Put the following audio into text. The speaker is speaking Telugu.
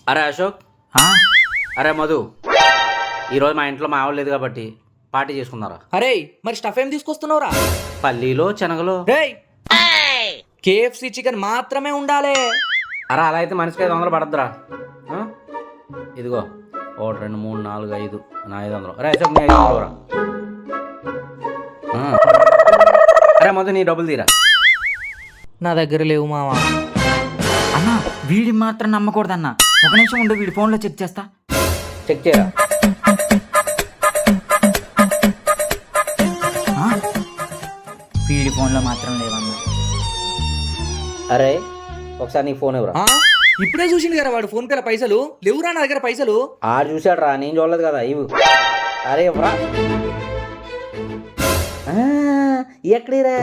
అరే అశోక్, ఆ? అరే మధు, ఈరోజు మా ఇంట్లో మా ఆవిడ లేదు కాబట్టి పార్టీ చేసుకున్నారా? అరే మరి స్టఫ్ ఏం తీసుకొస్తున్నావురా? పల్లీలో శనగలో. రేయ్ కేఎఫ్సి చికెన్ మాత్రమే ఉండాలి. అరే అలా అయితే మనిషికి 500 పడద్దురా. ఇదిగో 1 2 3 4 5 నా 500. అరే అశోక్ నీ 500 రా. అరే మధు నీ డబ్బులు తీరా. నా దగ్గర లేవు మావా. అన్న వీడి మాత్రం నమ్మకూడదన్న. ఒక నిమిషం ఉండు, వీడి ఫోన్లో చెక్ చేస్తా. చెక్ చేయరా. ఆ? వీడి ఫోన్లో మాత్రం లేవన్న. అరే ఒకసారి నీ ఫోన్ ఎవరా? ఆ? ఇప్పుడే చూసిండు కదా వాడు ఫోన్ పేల పైసలు లేవురా నా దగ్గర పైసలు. ఆడు చూశాడు రా, నేను చూడలేదు కదా. ఇవి అరే ఎవరా ఎక్కడిరా?